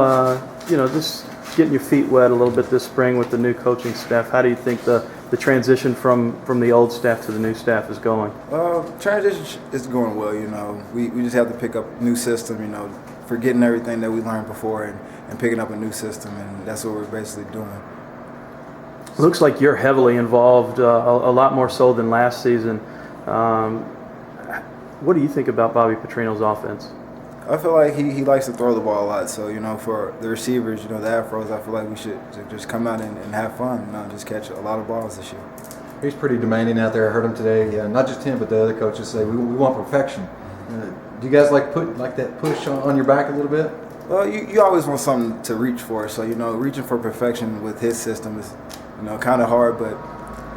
Just getting your feet wet a little bit this spring with the new coaching staff. How do you think the transition from the old staff to the new staff is going? Transition is going well. We just have to pick up a new system. Forgetting everything that we learned before and picking up a new system, and that's what we're basically doing. Looks like you're heavily involved, a lot more so than last season. What do you think about Bobby Petrino's offense? I feel like he likes to throw the ball a lot. So, for the receivers, the Afros, I feel like we should just come out and have fun, just catch a lot of balls this year. He's pretty demanding out there. I heard him today. Not just him, but the other coaches say we want perfection. Do you guys like that push on your back a little bit? Well, you always want something to reach for. So, reaching for perfection with his system is, kind of hard, but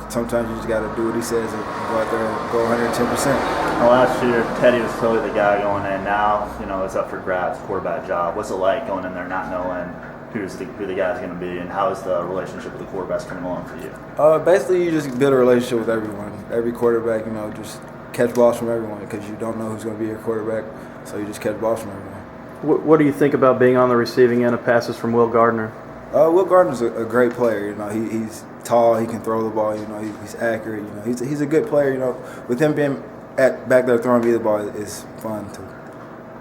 sometimes you just got to do what he says and go out there and go 110%. Last year, Teddy was clearly the guy going in. Now, it's up for grabs, quarterback job. What's it like going in there not knowing who the guy's going to be, and how is the relationship with the quarterbacks coming along for you? Basically, you just build a relationship with everyone. Every quarterback, just catch balls from everyone because you don't know who's going to be your quarterback, so you just catch balls from everyone. What do you think about being on the receiving end of passes from Will Gardner? Will Gardner's a great player. He's tall. He can throw the ball. He's accurate. He's a good player. With him being back there throwing me the ball is fun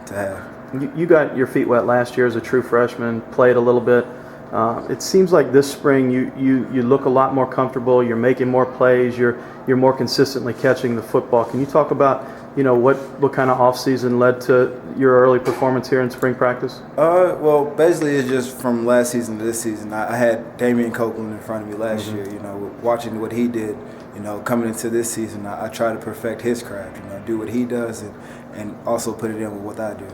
to have. You got your feet wet last year as a true freshman. Played a little bit. It seems like this spring you look a lot more comfortable. You're making more plays. You're more consistently catching the football. Can you talk about what kind of offseason led to your early performance here in spring practice? Well, basically it's just from last season to this season. I had Damian Copeland in front of me last year. Watching what he did. Coming into this season, I try to perfect his craft. Do what he does and also put it in with what I do.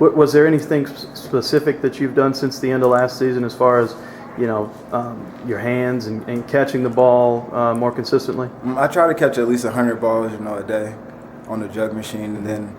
Was there anything specific that you've done since the end of last season as far as your hands and catching the ball more consistently? I try to catch at least 100 balls, a day on the jug machine, and then,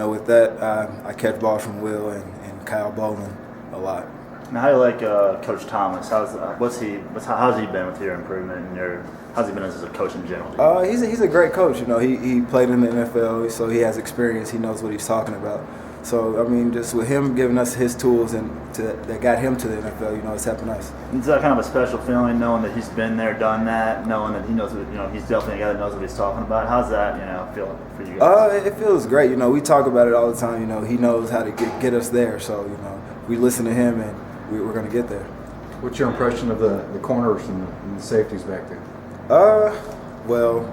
with that, I catch balls from Will and Kyle Bowman a lot. Now, how do you like Coach Thomas? How's he been with your improvement and how's he been as a coach in general? He's a great coach. He played in the NFL, so he has experience. He knows what he's talking about. So, just with him giving us his tools that got him to the NFL, it's helping us. Is that kind of a special feeling, knowing that he's been there, done that, knowing that he knows what, he's definitely a guy that knows what he's talking about? How's that, feel for you guys? It feels great. We talk about it all the time. He knows how to get us there. So, we listen to him and we're going to get there. What's your impression of the corners and the safeties back there? Well,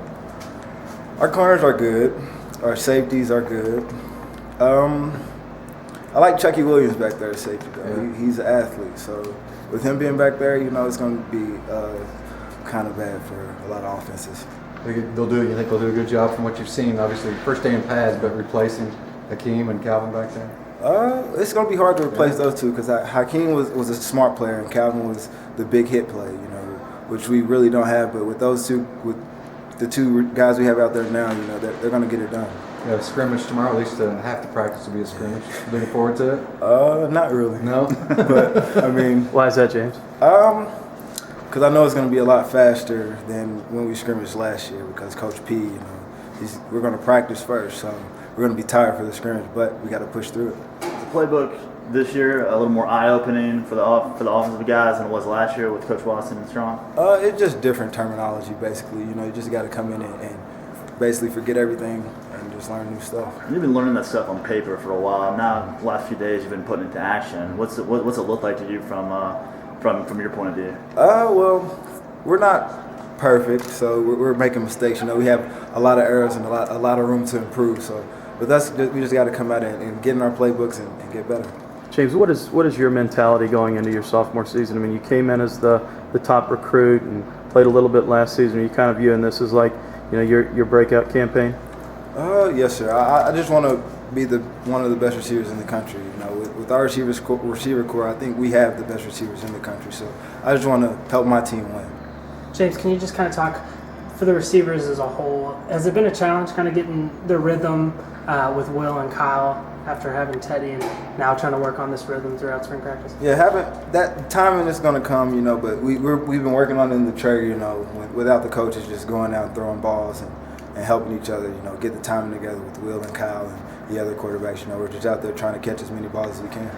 our corners are good. Our safeties are good. I like Chucky Williams back there at safety, though. Yeah. He's an athlete. So with him being back there, it's going to be kind of bad for a lot of offenses. You think they'll do a good job from what you've seen? Obviously, first day in pads, but replacing Hakeem and Calvin back there? It's going to be hard to replace those two because Hakeem was a smart player and Calvin was the big hit play, which we really don't have. But with those two, with the two guys we have out there now, they're going to get it done. You have a scrimmage tomorrow, at least half the practice will be a scrimmage. Looking forward to it? Not really. No? But, Why is that, James? Because I know it's going to be a lot faster than when we scrimmaged last year because Coach P, we're going to practice first, so we're going to be tired for the scrimmage, but we got to push through it. The playbook this year a little more eye-opening for the offensive guys than it was last year with Coach Watson and Strong? It's just different terminology, basically. You just got to come in and basically forget everything and just learn new stuff. You've been learning that stuff on paper for a while. Now, the last few days, you've been putting it into action. What's it look like to you from your point of view? Well, we're not perfect, so we're making mistakes. We have a lot of errors and a lot of room to improve. But we just got to come out and get in our playbooks and get better. James, what is your mentality going into your sophomore season? You came in as the top recruit and played a little bit last season. Are you kind of viewing this as like your breakout campaign? Yes, sir. I just want to be one of the best receivers in the country. With our receiver core, I think we have the best receivers in the country. So I just want to help my team win. James, can you just kind of talk for the receivers as a whole? Has it been a challenge kind of getting the rhythm with Will and Kyle after having Teddy and now trying to work on this rhythm throughout spring practice? Yeah, that timing is going to come, but we've been working on it in the trade, without the coaches just going out and throwing balls and helping each other, get the timing together with Will and Kyle and the other quarterbacks. We're just out there trying to catch as many balls as we can.